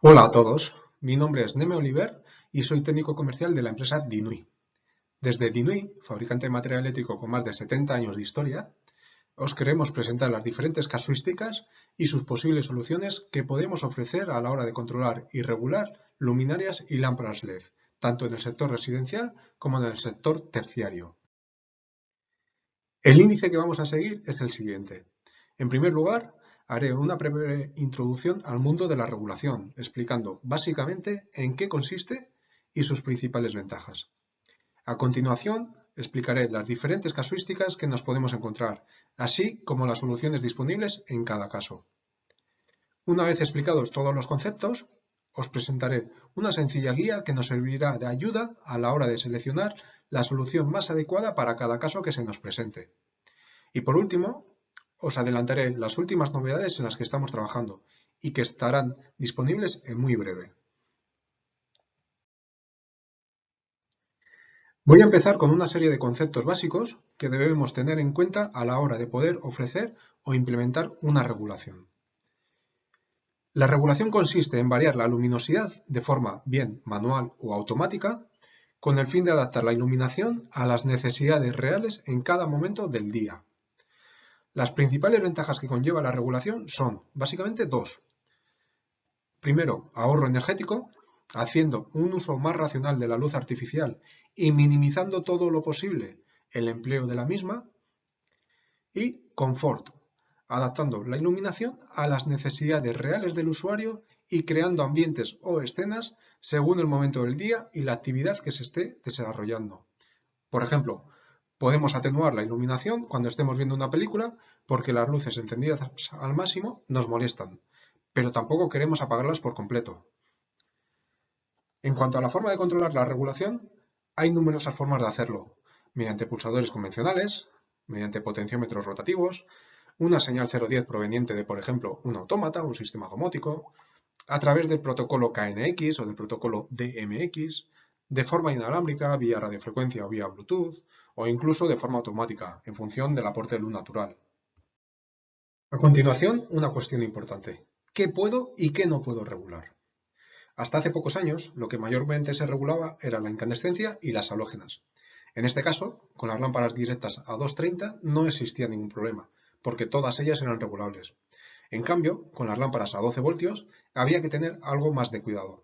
Hola a todos, mi nombre es Neme Oliver y soy técnico comercial de la empresa Dinui. Desde Dinui, fabricante de material eléctrico con más de 70 años de historia, os queremos presentar las diferentes casuísticas y sus posibles soluciones que podemos ofrecer a la hora de controlar y regular luminarias y lámparas LED, tanto en el sector residencial como en el sector terciario. El índice que vamos a seguir es el siguiente. En primer lugar, haré una breve introducción al mundo de la regulación, explicando básicamente en qué consiste y sus principales ventajas. A continuación, explicaré las diferentes casuísticas que nos podemos encontrar, así como las soluciones disponibles en cada caso. Una vez explicados todos los conceptos, os presentaré una sencilla guía que nos servirá de ayuda a la hora de seleccionar la solución más adecuada para cada caso que se nos presente. Y por último, os adelantaré las últimas novedades en las que estamos trabajando y que estarán disponibles en muy breve. Voy a empezar con una serie de conceptos básicos que debemos tener en cuenta a la hora de poder ofrecer o implementar una regulación. La regulación consiste en variar la luminosidad de forma bien manual o automática con el fin de adaptar la iluminación a las necesidades reales en cada momento del día. Las principales ventajas que conlleva la regulación son básicamente dos. Primero, ahorro energético, haciendo un uso más racional de la luz artificial y minimizando todo lo posible el empleo de la misma. Y confort, adaptando la iluminación a las necesidades reales del usuario y creando ambientes o escenas según el momento del día y la actividad que se esté desarrollando. Por ejemplo, podemos atenuar la iluminación cuando estemos viendo una película porque las luces encendidas al máximo nos molestan, pero tampoco queremos apagarlas por completo. En cuanto a la forma de controlar la regulación, hay numerosas formas de hacerlo, mediante pulsadores convencionales, mediante potenciómetros rotativos, una señal 010 proveniente de, por ejemplo, un autómata, un sistema domótico, a través del protocolo KNX o del protocolo DMX, de forma inalámbrica, vía radiofrecuencia o vía Bluetooth, o incluso de forma automática, en función del aporte de luz natural. A continuación, una cuestión importante. ¿Qué puedo y qué no puedo regular? Hasta hace pocos años, lo que mayormente se regulaba era la incandescencia y las halógenas. En este caso, con las lámparas directas a 230 no existía ningún problema, porque todas ellas eran regulables. En cambio, con las lámparas a 12 voltios había que tener algo más de cuidado.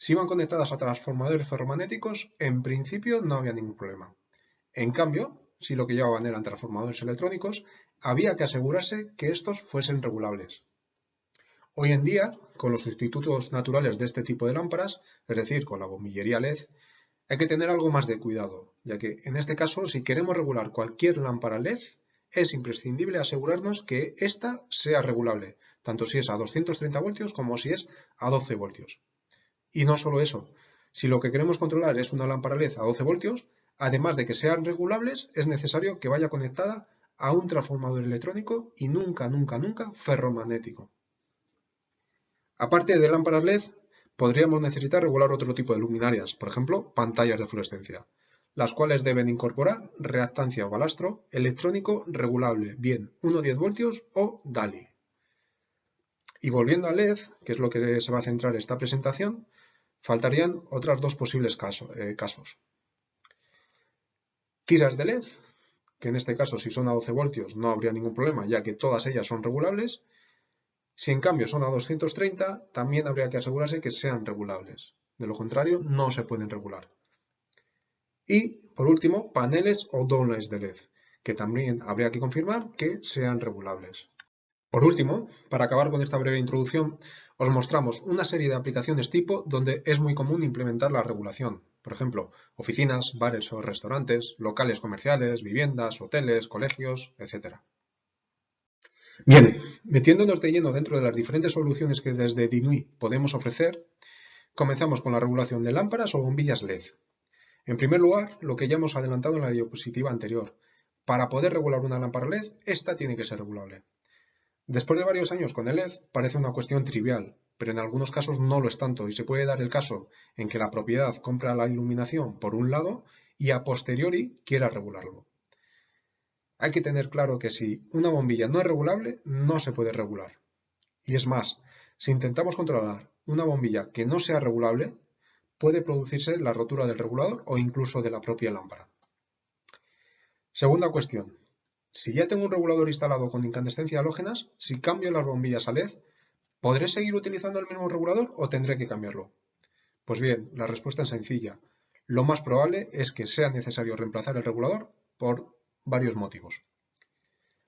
Si iban conectadas a transformadores ferromagnéticos, en principio no había ningún problema. En cambio, si lo que llevaban eran transformadores electrónicos, había que asegurarse que estos fuesen regulables. Hoy en día, con los sustitutos naturales de este tipo de lámparas, es decir, con la bombillería LED, hay que tener algo más de cuidado, ya que en este caso, si queremos regular cualquier lámpara LED, es imprescindible asegurarnos que ésta sea regulable, tanto si es a 230 voltios como si es a 12 voltios. Y no solo eso, si lo que queremos controlar es una lámpara LED a 12 voltios, además de que sean regulables, es necesario que vaya conectada a un transformador electrónico y nunca ferromagnético. Aparte de lámparas LED, podríamos necesitar regular otro tipo de luminarias, por ejemplo, pantallas de fluorescencia, las cuales deben incorporar reactancia o balastro electrónico regulable, bien 1,10 voltios o DALI. Y volviendo a LED, que es lo que se va a centrar esta presentación, faltarían otras dos posibles casos. Tiras de LED, que en este caso si son a 12 voltios no habría ningún problema, ya que todas ellas son regulables. Si en cambio son a 230, también habría que asegurarse que sean regulables. De lo contrario, no se pueden regular. Y, por último, paneles o downlights de LED, que también habría que confirmar que sean regulables. Por último, para acabar con esta breve introducción, os mostramos una serie de aplicaciones tipo donde es muy común implementar la regulación. Por ejemplo, oficinas, bares o restaurantes, locales comerciales, viviendas, hoteles, colegios, etc. Bien, metiéndonos de lleno dentro de las diferentes soluciones que desde Dinui podemos ofrecer, comenzamos con la regulación de lámparas o bombillas LED. En primer lugar, lo que ya hemos adelantado en la diapositiva anterior. Para poder regular una lámpara LED, esta tiene que ser regulable. Después de varios años con el LED, parece una cuestión trivial, pero en algunos casos no lo es tanto y se puede dar el caso en que la propiedad compra la iluminación por un lado y a posteriori quiera regularlo. Hay que tener claro que si una bombilla no es regulable, no se puede regular. Y es más, si intentamos controlar una bombilla que no sea regulable, puede producirse la rotura del regulador o incluso de la propia lámpara. Segunda cuestión. Si ya tengo un regulador instalado con incandescencia halógenas, si cambio las bombillas a LED, ¿podré seguir utilizando el mismo regulador o tendré que cambiarlo? Pues bien, la respuesta es sencilla. Lo más probable es que sea necesario reemplazar el regulador por varios motivos.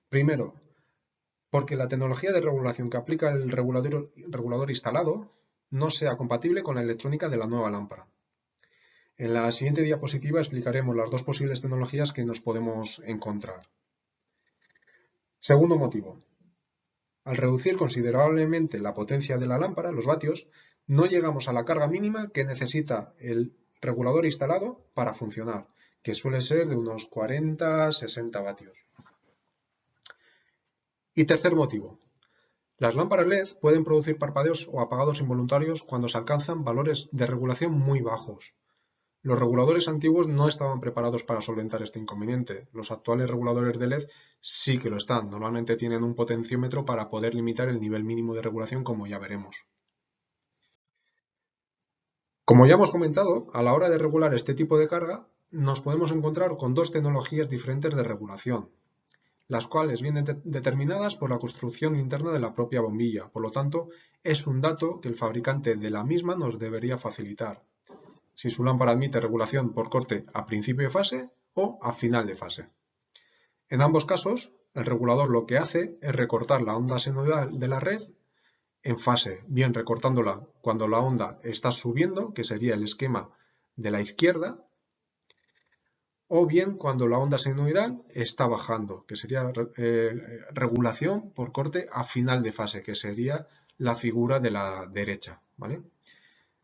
Primero, porque la tecnología de regulación que aplica el regulador instalado no sea compatible con la electrónica de la nueva lámpara. En la siguiente diapositiva explicaremos las dos posibles tecnologías que nos podemos encontrar. Segundo motivo. Al reducir considerablemente la potencia de la lámpara, los vatios, no llegamos a la carga mínima que necesita el regulador instalado para funcionar, que suele ser de unos 40-60 vatios. Y tercer motivo. Las lámparas LED pueden producir parpadeos o apagados involuntarios cuando se alcanzan valores de regulación muy bajos. Los reguladores antiguos no estaban preparados para solventar este inconveniente. Los actuales reguladores de LED sí que lo están. Normalmente tienen un potenciómetro para poder limitar el nivel mínimo de regulación, como ya veremos. Como ya hemos comentado, a la hora de regular este tipo de carga, nos podemos encontrar con dos tecnologías diferentes de regulación, las cuales vienen determinadas por la construcción interna de la propia bombilla. Por lo tanto, es un dato que el fabricante de la misma nos debería facilitar. Si su lámpara admite regulación por corte a principio de fase o a final de fase. En ambos casos, el regulador lo que hace es recortar la onda senoidal de la red en fase, bien recortándola cuando la onda está subiendo, que sería el esquema de la izquierda, o bien cuando la onda senoidal está bajando, que sería regulación por corte a final de fase, que sería la figura de la derecha, ¿vale?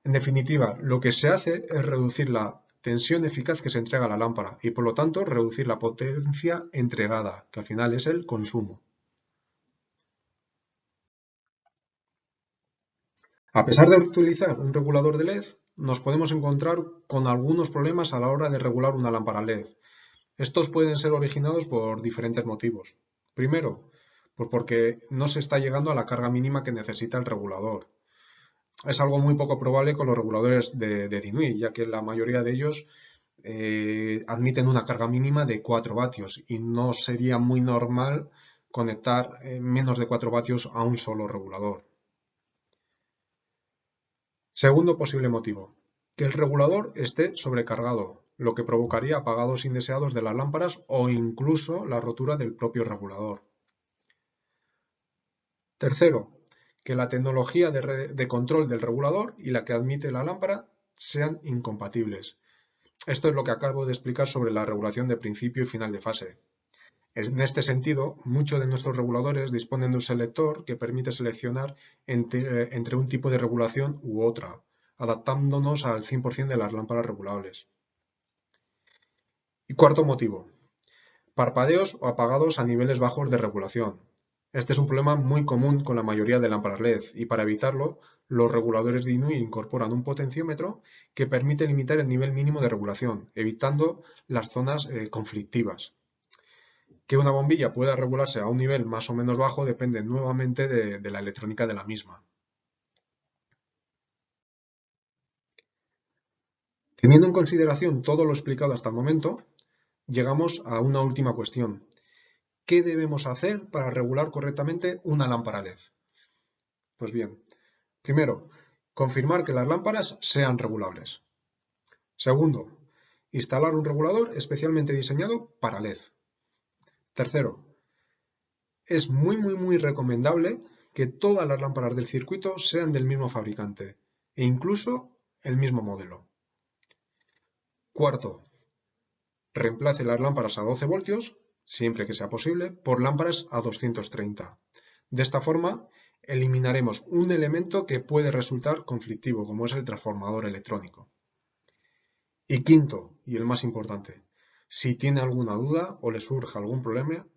En definitiva, lo que se hace es reducir la tensión eficaz que se entrega a la lámpara y por lo tanto reducir la potencia entregada, que al final es el consumo. A pesar de utilizar un regulador de LED, nos podemos encontrar con algunos problemas a la hora de regular una lámpara LED. Estos pueden ser originados por diferentes motivos. Primero, pues porque no se está llegando a la carga mínima que necesita el regulador. Es algo muy poco probable con los reguladores de DINUI, ya que la mayoría de ellos admiten una carga mínima de 4 vatios y no sería muy normal conectar menos de 4 vatios a un solo regulador. Segundo posible motivo, que el regulador esté sobrecargado, lo que provocaría apagados indeseados de las lámparas o incluso la rotura del propio regulador. Tercero, que la tecnología de control del regulador y la que admite la lámpara sean incompatibles. Esto es lo que acabo de explicar sobre la regulación de principio y final de fase. En este sentido, muchos de nuestros reguladores disponen de un selector que permite seleccionar entre un tipo de regulación u otra, adaptándonos al 100% de las lámparas regulables. Y cuarto motivo, parpadeos o apagados a niveles bajos de regulación. Este es un problema muy común con la mayoría de lámparas LED y para evitarlo, los reguladores de DINUI incorporan un potenciómetro que permite limitar el nivel mínimo de regulación, evitando las zonas conflictivas. Que una bombilla pueda regularse a un nivel más o menos bajo depende nuevamente de la electrónica de la misma. Teniendo en consideración todo lo explicado hasta el momento, llegamos a una última cuestión. ¿Qué debemos hacer para regular correctamente una lámpara LED? Pues bien, primero, confirmar que las lámparas sean regulables. Segundo, instalar un regulador especialmente diseñado para LED. Tercero, es muy recomendable que todas las lámparas del circuito sean del mismo fabricante e incluso el mismo modelo. Cuarto, reemplace las lámparas a 12 voltios, siempre que sea posible, por lámparas a 230. De esta forma, eliminaremos un elemento que puede resultar conflictivo, como es el transformador electrónico. Y quinto, y el más importante, si tiene alguna duda o le surge algún problema,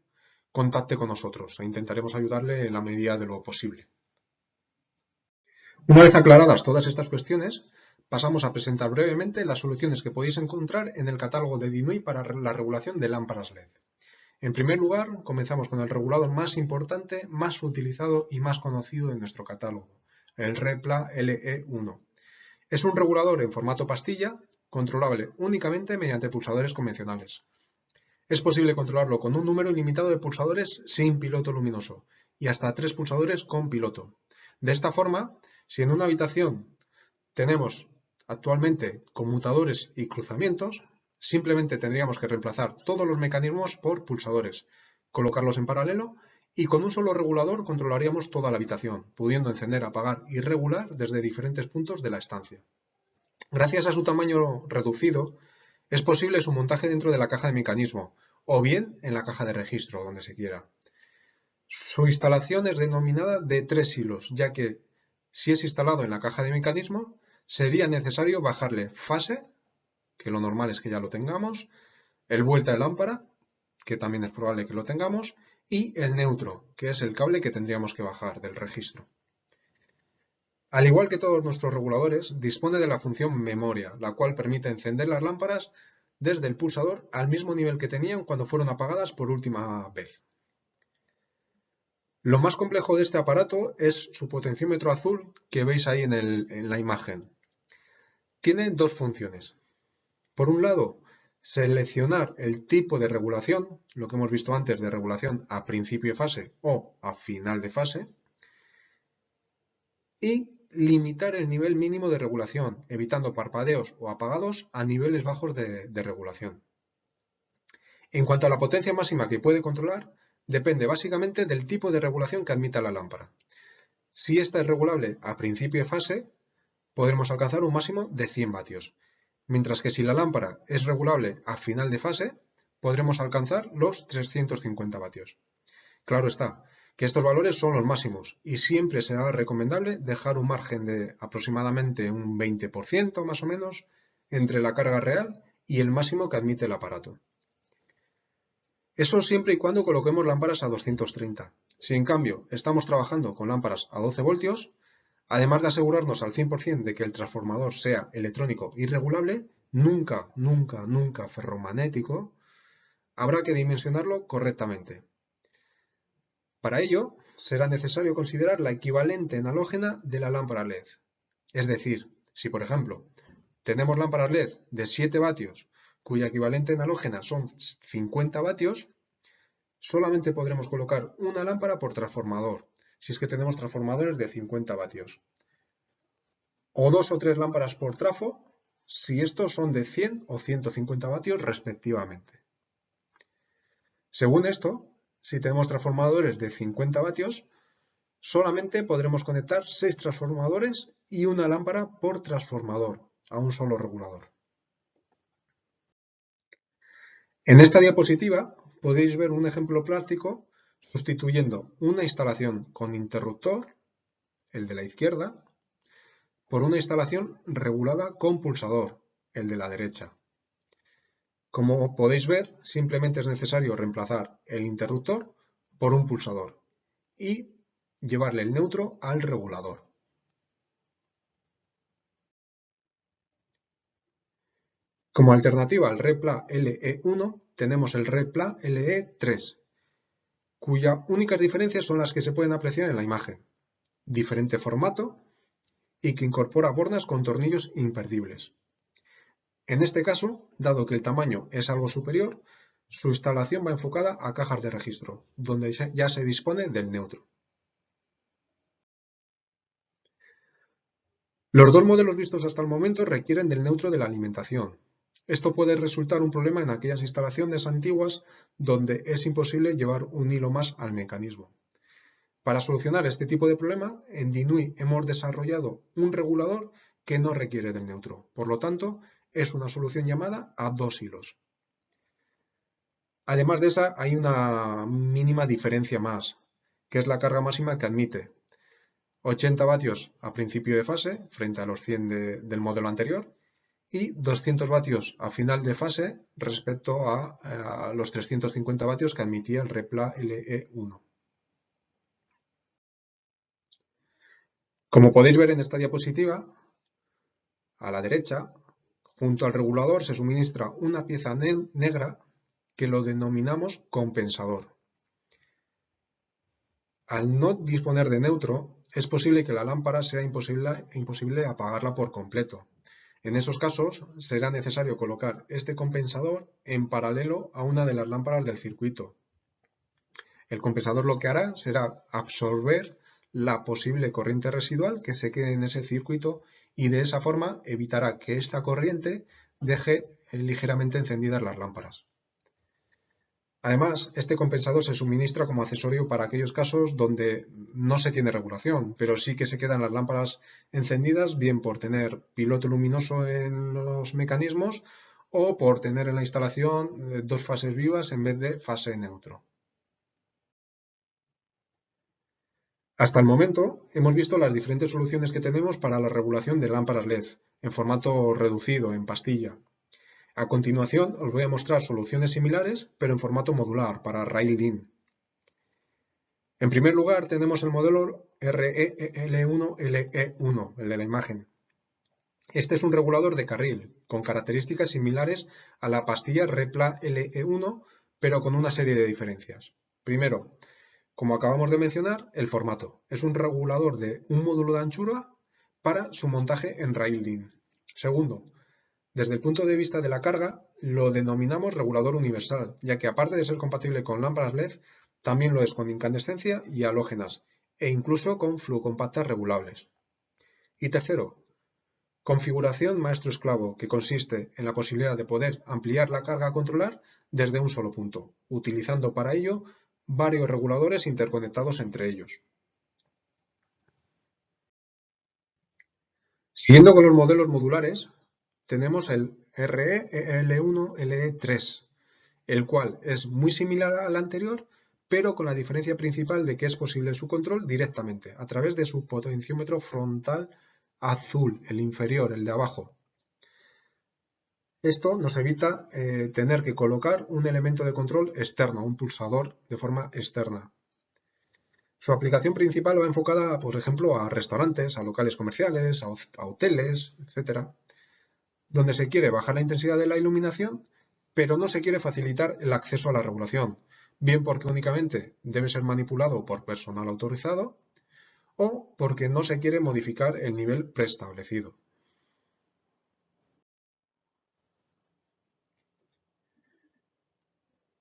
contacte con nosotros e intentaremos ayudarle en la medida de lo posible. Una vez aclaradas todas estas cuestiones, pasamos a presentar brevemente las soluciones que podéis encontrar en el catálogo de DINUI para la regulación de lámparas LED. En primer lugar, comenzamos con el regulador más importante, más utilizado y más conocido de nuestro catálogo, el REPLA LE1. Es un regulador en formato pastilla, controlable únicamente mediante pulsadores convencionales. Es posible controlarlo con un número ilimitado de pulsadores sin piloto luminoso y hasta 3 pulsadores con piloto. De esta forma, si en una habitación tenemos actualmente conmutadores y cruzamientos, simplemente tendríamos que reemplazar todos los mecanismos por pulsadores, colocarlos en paralelo y con un solo regulador controlaríamos toda la habitación, pudiendo encender, apagar y regular desde diferentes puntos de la estancia. Gracias a su tamaño reducido, es posible su montaje dentro de la caja de mecanismo o bien en la caja de registro, donde se quiera. Su instalación es denominada de 3 hilos, ya que si es instalado en la caja de mecanismo, sería necesario bajarle fase, que lo normal es que ya lo tengamos, el vuelta de lámpara, que también es probable que lo tengamos, y el neutro, que es el cable que tendríamos que bajar del registro. Al igual que todos nuestros reguladores, dispone de la función memoria, la cual permite encender las lámparas desde el pulsador al mismo nivel que tenían cuando fueron apagadas por última vez. Lo más complejo de este aparato es su potenciómetro azul que veis ahí en la imagen. Tiene dos funciones. Por un lado, seleccionar el tipo de regulación, lo que hemos visto antes de regulación a principio de fase o a final de fase, y limitar el nivel mínimo de regulación, evitando parpadeos o apagados a niveles bajos de regulación. En cuanto a la potencia máxima que puede controlar, depende básicamente del tipo de regulación que admita la lámpara. Si esta es regulable a principio de fase, podremos alcanzar un máximo de 100 vatios, mientras que si la lámpara es regulable a final de fase, podremos alcanzar los 350 vatios. Claro está, que estos valores son los máximos y siempre será recomendable dejar un margen de aproximadamente un 20% más o menos entre la carga real y el máximo que admite el aparato. Eso siempre y cuando coloquemos lámparas a 230. Si en cambio estamos trabajando con lámparas a 12 voltios, además de asegurarnos al 100% de que el transformador sea electrónico y regulable, nunca ferromagnético, habrá que dimensionarlo correctamente. Para ello, será necesario considerar la equivalente en halógena de la lámpara LED. Es decir, si por ejemplo tenemos lámparas LED de 7 vatios cuya equivalente en halógena son 50 vatios, solamente podremos colocar una lámpara por transformador, si es que tenemos transformadores de 50 vatios. O 2 o 3 lámparas por trafo, si estos son de 100 o 150 vatios respectivamente. Según esto, si tenemos transformadores de 50 vatios, solamente podremos conectar 6 transformadores y una lámpara por transformador a un solo regulador. En esta diapositiva podéis ver un ejemplo práctico sustituyendo una instalación con interruptor, el de la izquierda, por una instalación regulada con pulsador, el de la derecha. Como podéis ver, simplemente es necesario reemplazar el interruptor por un pulsador y llevarle el neutro al regulador. Como alternativa al REPLA LE1 tenemos el REPLA LE3, cuyas únicas diferencias son las que se pueden apreciar en la imagen. Diferente formato y que incorpora bordas con tornillos imperdibles. En este caso, dado que el tamaño es algo superior, su instalación va enfocada a cajas de registro, donde ya se dispone del neutro. Los dos modelos vistos hasta el momento requieren del neutro de la alimentación. Esto puede resultar un problema en aquellas instalaciones antiguas donde es imposible llevar un hilo más al mecanismo. Para solucionar este tipo de problema, en DINUI hemos desarrollado un regulador que no requiere del neutro. Por lo tanto, es una solución llamada a 2 hilos. Además de esa, hay una mínima diferencia más, que es la carga máxima que admite. 80 vatios a principio de fase, frente a los 100 del modelo anterior, y 200 vatios a final de fase respecto a los 350 vatios que admitía el REPLA LE1. Como podéis ver en esta diapositiva, a la derecha, junto al regulador se suministra una pieza negra que lo denominamos compensador. Al no disponer de neutro, es posible que la lámpara sea imposible apagarla por completo. En esos casos, será necesario colocar este compensador en paralelo a una de las lámparas del circuito. El compensador lo que hará será absorber la posible corriente residual que se quede en ese circuito y de esa forma evitará que esta corriente deje ligeramente encendidas las lámparas. Además, este compensador se suministra como accesorio para aquellos casos donde no se tiene regulación, pero sí que se quedan las lámparas encendidas, bien por tener piloto luminoso en los mecanismos o por tener en la instalación dos fases vivas en vez de fase neutro. Hasta el momento hemos visto las diferentes soluciones que tenemos para la regulación de lámparas LED en formato reducido, en pastilla. A continuación os voy a mostrar soluciones similares, pero en formato modular para rail DIN. En primer lugar tenemos el modelo REL1LE1, el de la imagen. Este es un regulador de carril, con características similares a la pastilla Repla LE1, pero con una serie de diferencias. Primero, como acabamos de mencionar, el formato. Es un regulador de un módulo de anchura para su montaje en rail DIN. Segundo, desde el punto de vista de la carga, lo denominamos regulador universal, ya que aparte de ser compatible con lámparas LED, también lo es con incandescencia y halógenas, e incluso con fluocompactas regulables. Y tercero, configuración maestro-esclavo, que consiste en la posibilidad de poder ampliar la carga a controlar desde un solo punto, utilizando para ello varios reguladores interconectados entre ellos. Siguiendo con los modelos modulares, tenemos el REL1LE3, el cual es muy similar al anterior, pero con la diferencia principal de que es posible su control directamente, a través de su potenciómetro frontal azul, el inferior, el de abajo. Esto nos evita tener que colocar un elemento de control externo, un pulsador de forma externa. Su aplicación principal va enfocada, por ejemplo, a restaurantes, a locales comerciales, a hoteles, etc., donde se quiere bajar la intensidad de la iluminación, pero no se quiere facilitar el acceso a la regulación, bien porque únicamente debe ser manipulado por personal autorizado o porque no se quiere modificar el nivel preestablecido.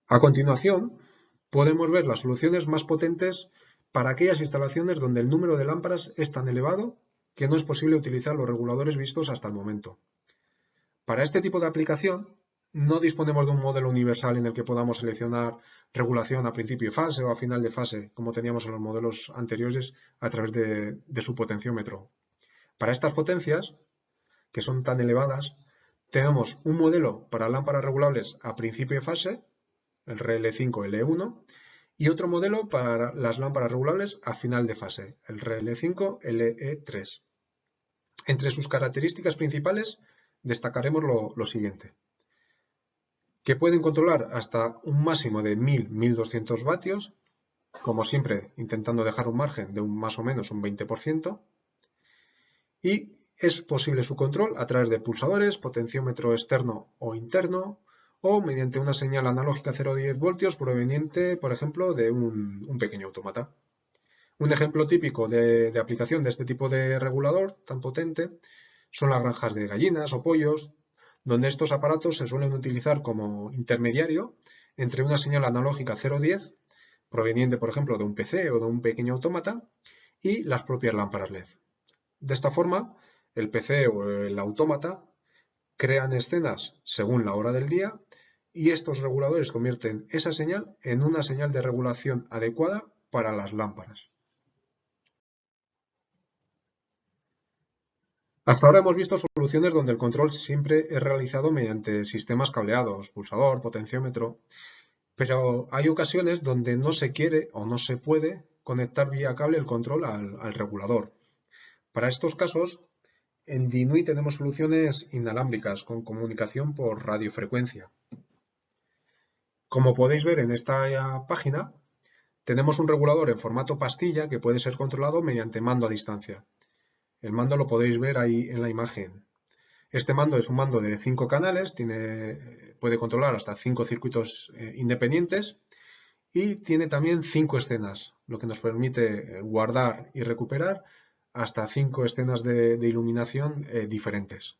A continuación, podemos ver las soluciones más potentes para aquellas instalaciones donde el número de lámparas es tan elevado que no es posible utilizar los reguladores vistos hasta el momento. Para este tipo de aplicación, no disponemos de un modelo universal en el que podamos seleccionar regulación a principio de fase o a final de fase, como teníamos en los modelos anteriores a través de su potenciómetro. Para estas potencias, que son tan elevadas, tenemos un modelo para lámparas regulables a principio de fase, el RL5LE1, y otro modelo para las lámparas regulables a final de fase, el RL5LE3. Entre sus características principales destacaremos lo siguiente: que pueden controlar hasta un máximo de 1000-1200 vatios, como siempre intentando dejar un margen de más o menos un 20%, y es posible su control a través de pulsadores, potenciómetro externo o interno, o mediante una señal analógica 0,10 voltios proveniente, por ejemplo, de un pequeño autómata. Un ejemplo típico de aplicación de este tipo de regulador tan potente son las granjas de gallinas o pollos, donde estos aparatos se suelen utilizar como intermediario entre una señal analógica 0,10, proveniente, por ejemplo, de un PC o de un pequeño autómata, y las propias lámparas LED. De esta forma, el PC o el autómata crean escenas según la hora del día y estos reguladores convierten esa señal en una señal de regulación adecuada para las lámparas. Hasta ahora hemos visto soluciones donde el control siempre es realizado mediante sistemas cableados, pulsador, potenciómetro, pero hay ocasiones donde no se quiere o no se puede conectar vía cable el control al regulador. Para estos casos, en DINUI tenemos soluciones inalámbricas con comunicación por radiofrecuencia. Como podéis ver en esta página, tenemos un regulador en formato pastilla que puede ser controlado mediante mando a distancia. El mando lo podéis ver ahí en la imagen. Este mando es un mando de 5 canales, puede controlar hasta 5 circuitos independientes y tiene también 5 escenas, lo que nos permite guardar y recuperar hasta 5 escenas de iluminación diferentes.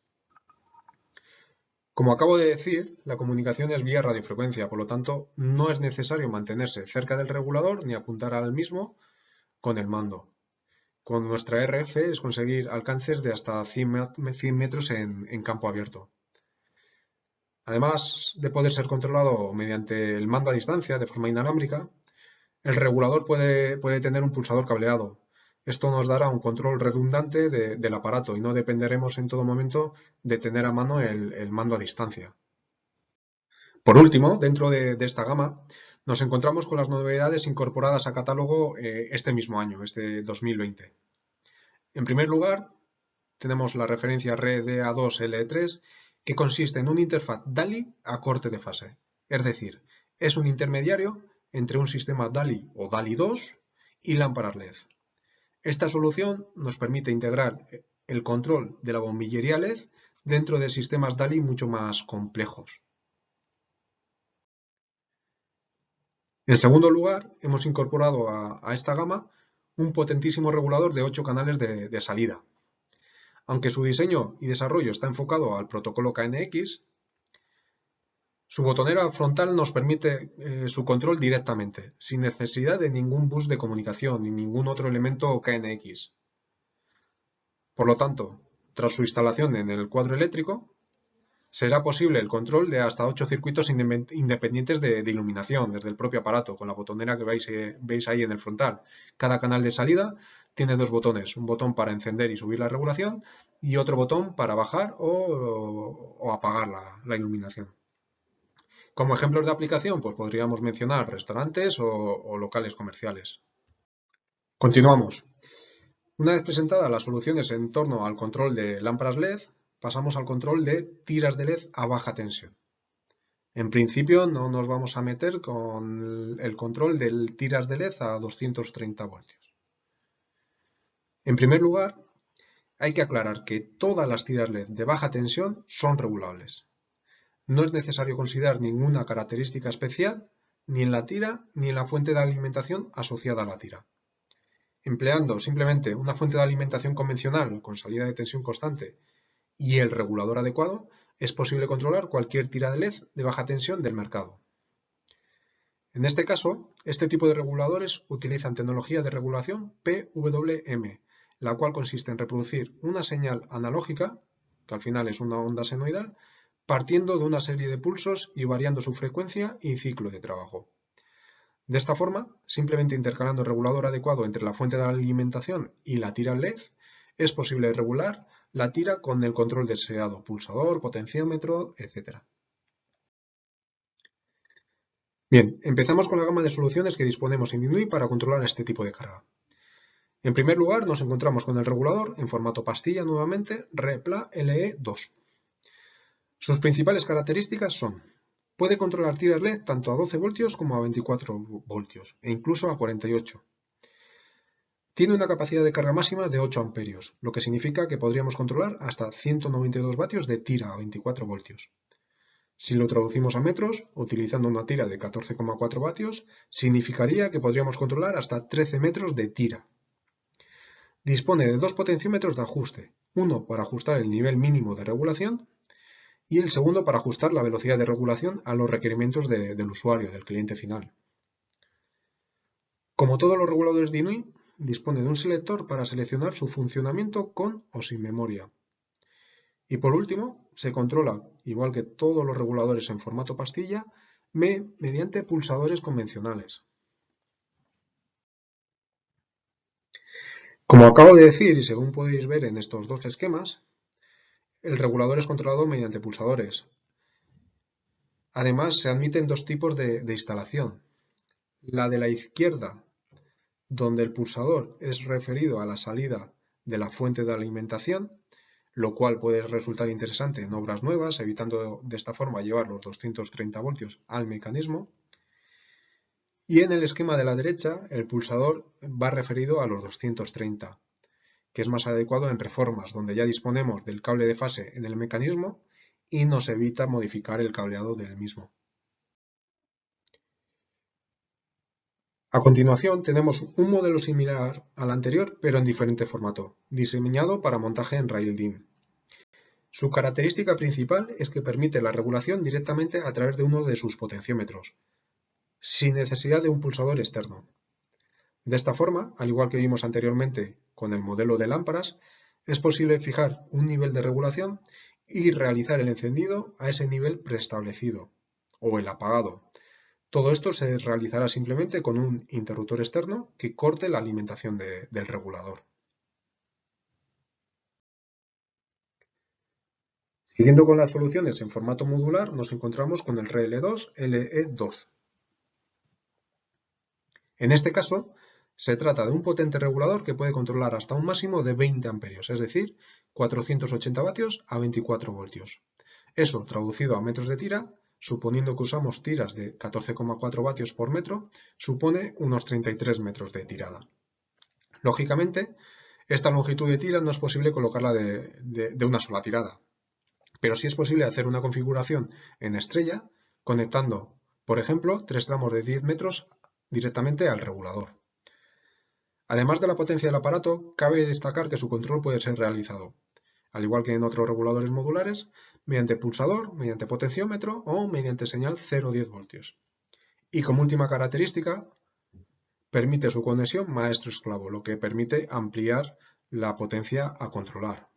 Como acabo de decir, la comunicación es vía radiofrecuencia, por lo tanto no es necesario mantenerse cerca del regulador ni apuntar al mismo con el mando. Con nuestra RF es conseguir alcances de hasta 100 metros en campo abierto. Además de poder ser controlado mediante el mando a distancia de forma inalámbrica, el regulador puede tener un pulsador cableado. Esto nos dará un control redundante del aparato y no dependeremos en todo momento de tener a mano el mando a distancia. Por último, dentro de esta gama, nos encontramos con las novedades incorporadas a catálogo este mismo año, este 2020. En primer lugar, tenemos la referencia RDA2L3, que consiste en una interfaz DALI a corte de fase. Es decir, es un intermediario entre un sistema DALI o DALI 2 y lámparas LED. Esta solución nos permite integrar el control de la bombillería LED dentro de sistemas DALI mucho más complejos. En segundo lugar, hemos incorporado a esta gama un potentísimo regulador de 8 canales de salida. Aunque su diseño y desarrollo está enfocado al protocolo KNX, su botonera frontal nos permite su control directamente, sin necesidad de ningún bus de comunicación ni ningún otro elemento KNX. Por lo tanto, tras su instalación en el cuadro eléctrico, será posible el control de hasta 8 circuitos independientes de iluminación desde el propio aparato, con la botonera que veis ahí en el frontal. Cada canal de salida tiene 2 botones, un botón para encender y subir la regulación y otro botón para bajar o apagar la iluminación. Como ejemplos de aplicación, pues podríamos mencionar restaurantes o locales comerciales. Continuamos. Una vez presentadas las soluciones en torno al control de lámparas LED, pasamos al control de tiras de LED a baja tensión. En principio no nos vamos a meter con el control del tiras de LED a 230 voltios. En primer lugar, hay que aclarar que todas las tiras LED de baja tensión son regulables. No es necesario considerar ninguna característica especial ni en la tira ni en la fuente de alimentación asociada a la tira. Empleando simplemente una fuente de alimentación convencional con salida de tensión constante y el regulador adecuado, es posible controlar cualquier tira de LED de baja tensión del mercado. En este caso, este tipo de reguladores utilizan tecnología de regulación PWM, la cual consiste en reproducir una señal analógica, que al final es una onda senoidal, partiendo de una serie de pulsos y variando su frecuencia y ciclo de trabajo. De esta forma, simplemente intercalando el regulador adecuado entre la fuente de alimentación y la tira LED, es posible regular la tira con el control deseado, pulsador, potenciómetro, etc. Bien, empezamos con la gama de soluciones que disponemos en INUI para controlar este tipo de carga. En primer lugar, nos encontramos con el regulador en formato pastilla nuevamente, REPLA LE2. Sus principales características son: puede controlar tiras LED tanto a 12 voltios como a 24 voltios e incluso a 48. Tiene una capacidad de carga máxima de 8 amperios, lo que significa que podríamos controlar hasta 192 vatios de tira a 24 voltios. Si lo traducimos a metros, utilizando una tira de 14,4 vatios, significaría que podríamos controlar hasta 13 metros de tira. Dispone de 2 potenciómetros de ajuste, uno para ajustar el nivel mínimo de regulación y el segundo para ajustar la velocidad de regulación a los requerimientos del usuario, del cliente final. Como todos los reguladores de INUI, dispone de un selector para seleccionar su funcionamiento con o sin memoria. Y por último, se controla, igual que todos los reguladores en formato pastilla, mediante pulsadores convencionales. Como acabo de decir y según podéis ver en estos dos esquemas, el regulador es controlado mediante pulsadores. Además, se admiten dos tipos de instalación. La de la izquierda, donde el pulsador es referido a la salida de la fuente de alimentación, lo cual puede resultar interesante en obras nuevas, evitando de esta forma llevar los 230 voltios al mecanismo. Y en el esquema de la derecha, el pulsador va referido a los 230, que es más adecuado en reformas, donde ya disponemos del cable de fase en el mecanismo y nos evita modificar el cableado del mismo. A continuación tenemos un modelo similar al anterior, pero en diferente formato, diseñado para montaje en Rail-D. Su característica principal es que permite la regulación directamente a través de uno de sus potenciómetros, sin necesidad de un pulsador externo. De esta forma, al igual que vimos anteriormente con el modelo de lámparas, es posible fijar un nivel de regulación y realizar el encendido a ese nivel preestablecido, o el apagado. Todo esto se realizará simplemente con un interruptor externo que corte la alimentación del regulador. Siguiendo con las soluciones en formato modular, nos encontramos con el RL2 LE2. En este caso, se trata de un potente regulador que puede controlar hasta un máximo de 20 amperios, es decir, 480 vatios a 24 voltios. Eso, traducido a metros de tira, suponiendo que usamos tiras de 14,4 vatios por metro, supone unos 33 metros de tirada. Lógicamente, esta longitud de tira no es posible colocarla de una sola tirada, pero sí es posible hacer una configuración en estrella conectando, por ejemplo, 3 tramos de 10 metros directamente al regulador. Además de la potencia del aparato, cabe destacar que su control puede ser realizado, al igual que en otros reguladores modulares, mediante pulsador, mediante potenciómetro o mediante señal 0,10 voltios. Y como última característica, permite su conexión maestro-esclavo, lo que permite ampliar la potencia a controlar.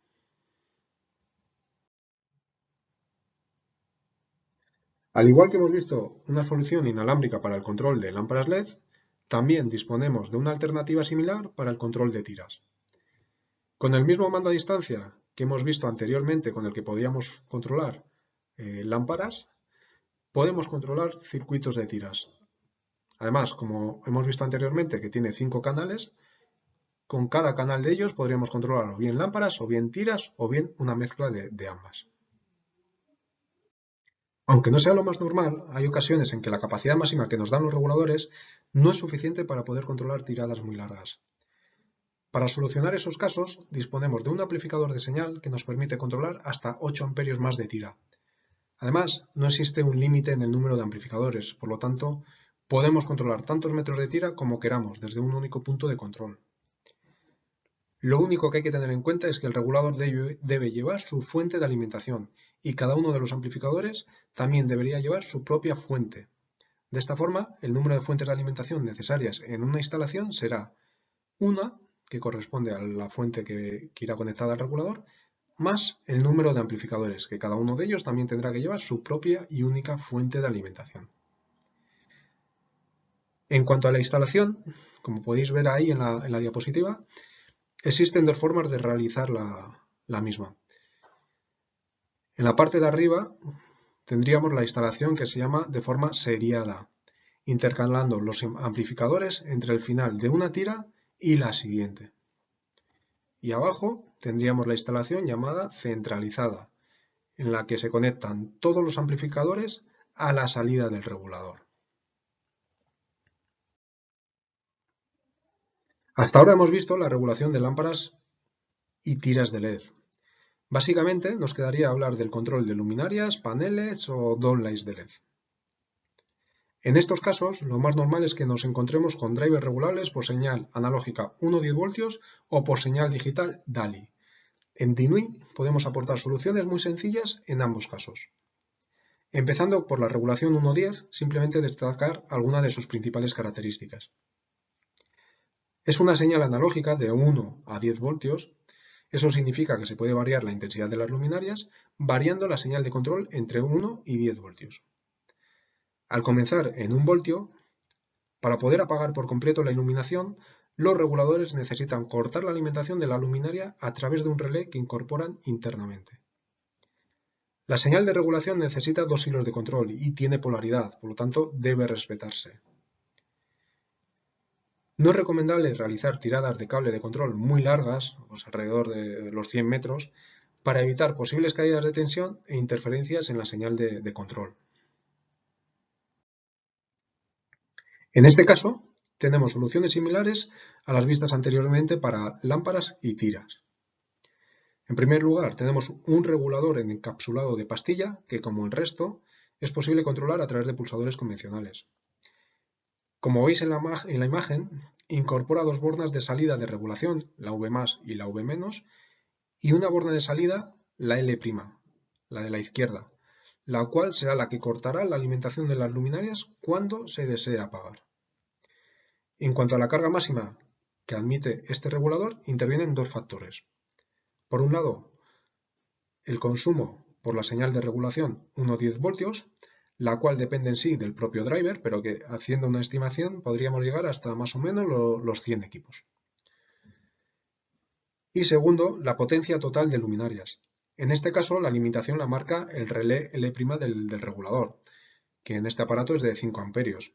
Al igual que hemos visto una solución inalámbrica para el control de lámparas LED, también disponemos de una alternativa similar para el control de tiras. Con el mismo mando a distancia que hemos visto anteriormente con el que podíamos controlar lámparas, podemos controlar circuitos de tiras. Además, como hemos visto anteriormente que tiene 5 canales, con cada canal de ellos podríamos controlar o bien lámparas, o bien tiras, o bien una mezcla de ambas. Aunque no sea lo más normal, hay ocasiones en que la capacidad máxima que nos dan los reguladores no es suficiente para poder controlar tiradas muy largas. Para solucionar esos casos, disponemos de un amplificador de señal que nos permite controlar hasta 8 amperios más de tira. Además, no existe un límite en el número de amplificadores, por lo tanto, podemos controlar tantos metros de tira como queramos desde un único punto de control. Lo único que hay que tener en cuenta es que el regulador debe llevar su fuente de alimentación y cada uno de los amplificadores también debería llevar su propia fuente. De esta forma, el número de fuentes de alimentación necesarias en una instalación será una, que corresponde a la fuente que irá conectada al regulador, más el número de amplificadores, que cada uno de ellos también tendrá que llevar su propia y única fuente de alimentación. En cuanto a la instalación, como podéis ver ahí en la diapositiva, existen dos formas de realizar la misma. En la parte de arriba tendríamos la instalación que se llama de forma seriada, intercalando los amplificadores entre el final de una tira y la siguiente. Y abajo tendríamos la instalación llamada centralizada, en la que se conectan todos los amplificadores a la salida del regulador. Hasta ahora hemos visto la regulación de lámparas y tiras de LED. Básicamente nos quedaría hablar del control de luminarias, paneles o downlights de LED. En estos casos, lo más normal es que nos encontremos con drivers regulables por señal analógica 1,10 voltios o por señal digital DALI. En DINUI podemos aportar soluciones muy sencillas en ambos casos. Empezando por la regulación 1,10, simplemente destacar algunas de sus principales características. Es una señal analógica de 1 a 10 voltios. Eso significa que se puede variar la intensidad de las luminarias, variando la señal de control entre 1 y 10 voltios. Al comenzar en 1 voltio, para poder apagar por completo la iluminación, los reguladores necesitan cortar la alimentación de la luminaria a través de un relé que incorporan internamente. La señal de regulación necesita dos hilos de control y tiene polaridad, por lo tanto debe respetarse. No es recomendable realizar tiradas de cable de control muy largas, pues alrededor de los 100 metros, para evitar posibles caídas de tensión e interferencias en la señal de control. En este caso, tenemos soluciones similares a las vistas anteriormente para lámparas y tiras. En primer lugar, tenemos un regulador encapsulado de pastilla que, como el resto, es posible controlar a través de pulsadores convencionales. Como veis en la imagen, incorpora dos bordas de salida de regulación, la V+ y la V-, y una borda de salida, la L', la de la izquierda, la cual será la que cortará la alimentación de las luminarias cuando se desee apagar. En cuanto a la carga máxima que admite este regulador, intervienen dos factores. Por un lado, el consumo por la señal de regulación 1,10 voltios, la cual depende en sí del propio driver, pero que haciendo una estimación podríamos llegar hasta más o menos los 100 equipos. Y segundo, la potencia total de luminarias. En este caso, la limitación la marca el relé L' del regulador, que en este aparato es de 5 amperios.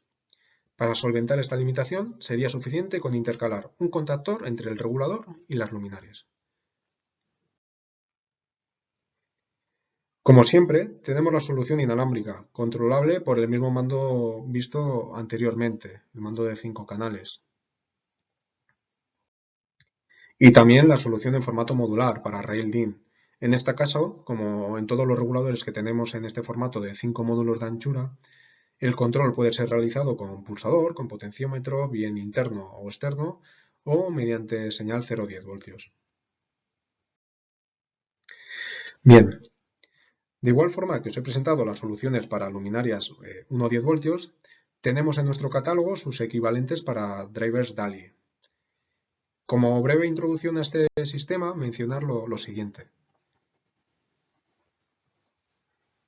Para solventar esta limitación, sería suficiente con intercalar un contactor entre el regulador y las luminarias. Como siempre, tenemos la solución inalámbrica, controlable por el mismo mando visto anteriormente, el mando de 5 canales. Y también la solución en formato modular para Rail DIN. En este caso, como en todos los reguladores que tenemos en este formato de 5 módulos de anchura, el control puede ser realizado con pulsador, con potenciómetro, bien interno o externo, o mediante señal 0,10 voltios. Bien, de igual forma que os he presentado las soluciones para luminarias 1,10 voltios, tenemos en nuestro catálogo sus equivalentes para drivers DALI. Como breve introducción a este sistema, mencionar lo siguiente.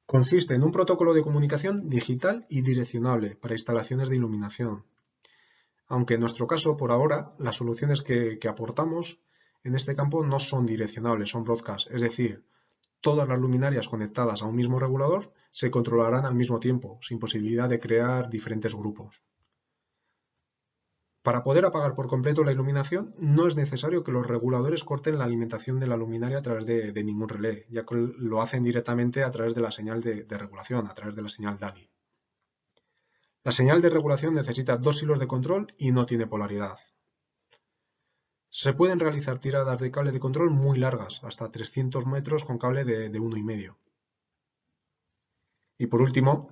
Consiste en un protocolo de comunicación digital y direccionable para instalaciones de iluminación. Aunque en nuestro caso, por ahora, las soluciones que aportamos en este campo no son direccionables, son broadcast, es decir, todas las luminarias conectadas a un mismo regulador se controlarán al mismo tiempo, sin posibilidad de crear diferentes grupos. Para poder apagar por completo la iluminación, no es necesario que los reguladores corten la alimentación de la luminaria a través de ningún relé, ya que lo hacen directamente a través de la señal de regulación, a través de la señal DALI. La señal de regulación necesita dos hilos de control y no tiene polaridad. Se pueden realizar tiradas de cable de control muy largas, hasta 300 metros con cable de 1,5. Y por último,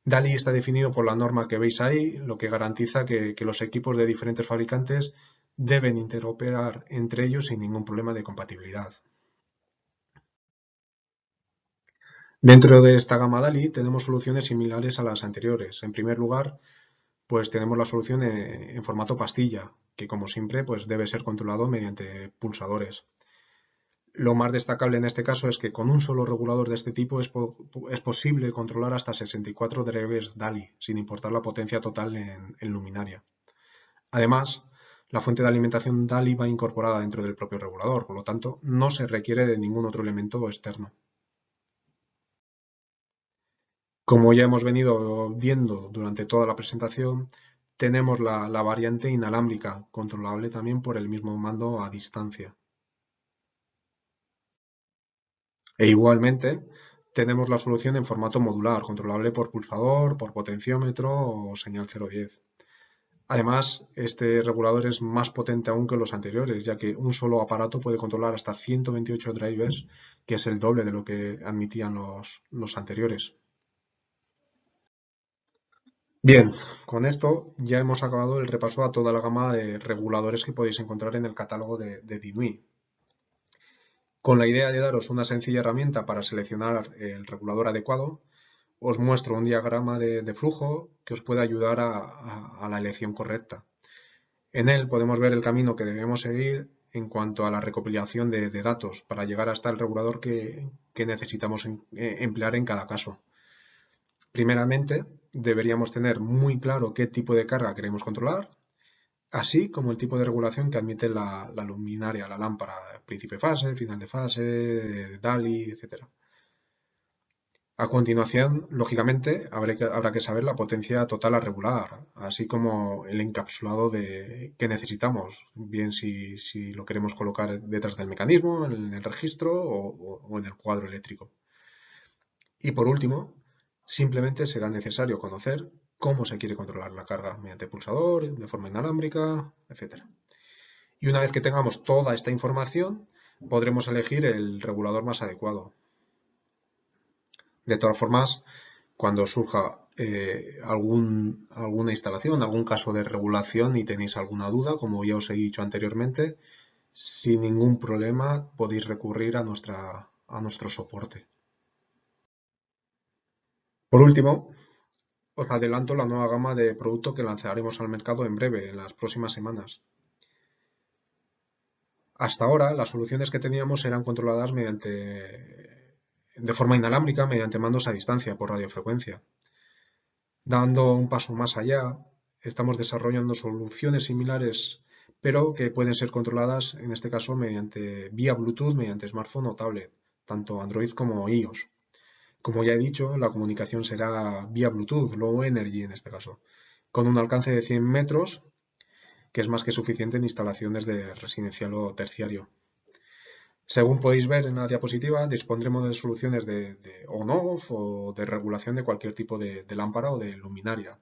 DALI está definido por la norma que veis ahí, lo que garantiza que los equipos de diferentes fabricantes deben interoperar entre ellos sin ningún problema de compatibilidad. Dentro de esta gama DALI tenemos soluciones similares a las anteriores. En primer lugar, pues tenemos la solución en formato pastilla, que como siempre pues debe ser controlado mediante pulsadores. Lo más destacable en este caso es que con un solo regulador de este tipo es posible controlar hasta 64 drivers DALI, sin importar la potencia total en luminaria. Además, la fuente de alimentación DALI va incorporada dentro del propio regulador, por lo tanto, no se requiere de ningún otro elemento externo. Como ya hemos venido viendo durante toda la presentación, tenemos la variante inalámbrica, controlable también por el mismo mando a distancia. E igualmente, tenemos la solución en formato modular, controlable por pulsador, por potenciómetro o señal 0,10. Además, este regulador es más potente aún que los anteriores, ya que un solo aparato puede controlar hasta 128 drivers, que es el doble de lo que admitían los anteriores. Bien, con esto ya hemos acabado el repaso a toda la gama de reguladores que podéis encontrar en el catálogo de DINUI. Con la idea de daros una sencilla herramienta para seleccionar el regulador adecuado, os muestro un diagrama de flujo que os puede ayudar a la elección correcta. En él podemos ver el camino que debemos seguir en cuanto a la recopilación de datos para llegar hasta el regulador que necesitamos emplear en cada caso. Primeramente, deberíamos tener muy claro qué tipo de carga queremos controlar, así como el tipo de regulación que admite la luminaria, la lámpara, principio de fase, final de fase, DALI, etc. A continuación, lógicamente, habrá que saber la potencia total a regular, así como el encapsulado que necesitamos, bien si lo queremos colocar detrás del mecanismo, en el registro o en el cuadro eléctrico. Y por último, simplemente será necesario conocer cómo se quiere controlar la carga, mediante pulsador, de forma inalámbrica, etc. Y una vez que tengamos toda esta información, podremos elegir el regulador más adecuado. De todas formas, cuando surja alguna instalación, algún caso de regulación y tenéis alguna duda, como ya os he dicho anteriormente, sin ningún problema podéis recurrir a nuestro soporte. Por último, os adelanto la nueva gama de producto que lanzaremos al mercado en breve, en las próximas semanas. Hasta ahora, las soluciones que teníamos eran controladas de forma inalámbrica mediante mandos a distancia por radiofrecuencia. Dando un paso más allá, estamos desarrollando soluciones similares, pero que pueden ser controladas, en este caso, mediante vía Bluetooth, mediante smartphone o tablet, tanto Android como iOS. Como ya he dicho, la comunicación será vía Bluetooth, Low Energy en este caso, con un alcance de 100 metros, que es más que suficiente en instalaciones de residencial o terciario. Según podéis ver en la diapositiva, dispondremos de soluciones de on-off o de regulación de cualquier tipo de lámpara o de luminaria.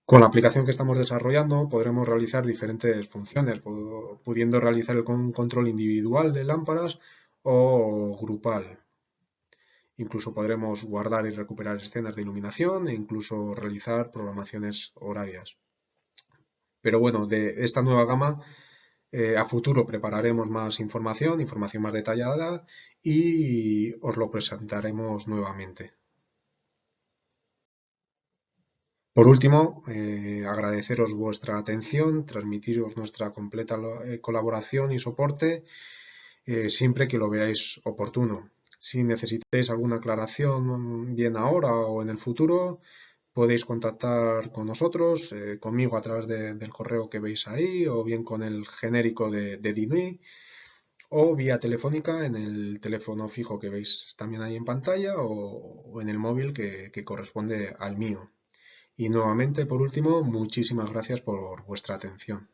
Con la aplicación que estamos desarrollando podremos realizar diferentes funciones, pudiendo realizar el control individual de lámparas o grupal. Incluso podremos guardar y recuperar escenas de iluminación e incluso realizar programaciones horarias. Pero bueno, de esta nueva gama a futuro prepararemos más información más detallada y os lo presentaremos nuevamente. Por último, agradeceros vuestra atención, transmitiros nuestra completa colaboración y soporte siempre que lo veáis oportuno. Si necesitáis alguna aclaración, bien ahora o en el futuro, podéis contactar con nosotros, conmigo a través del correo que veis ahí, o bien con el genérico de DINUI, o vía telefónica en el teléfono fijo que veis también ahí en pantalla, o en el móvil que corresponde al mío. Y nuevamente, por último, muchísimas gracias por vuestra atención.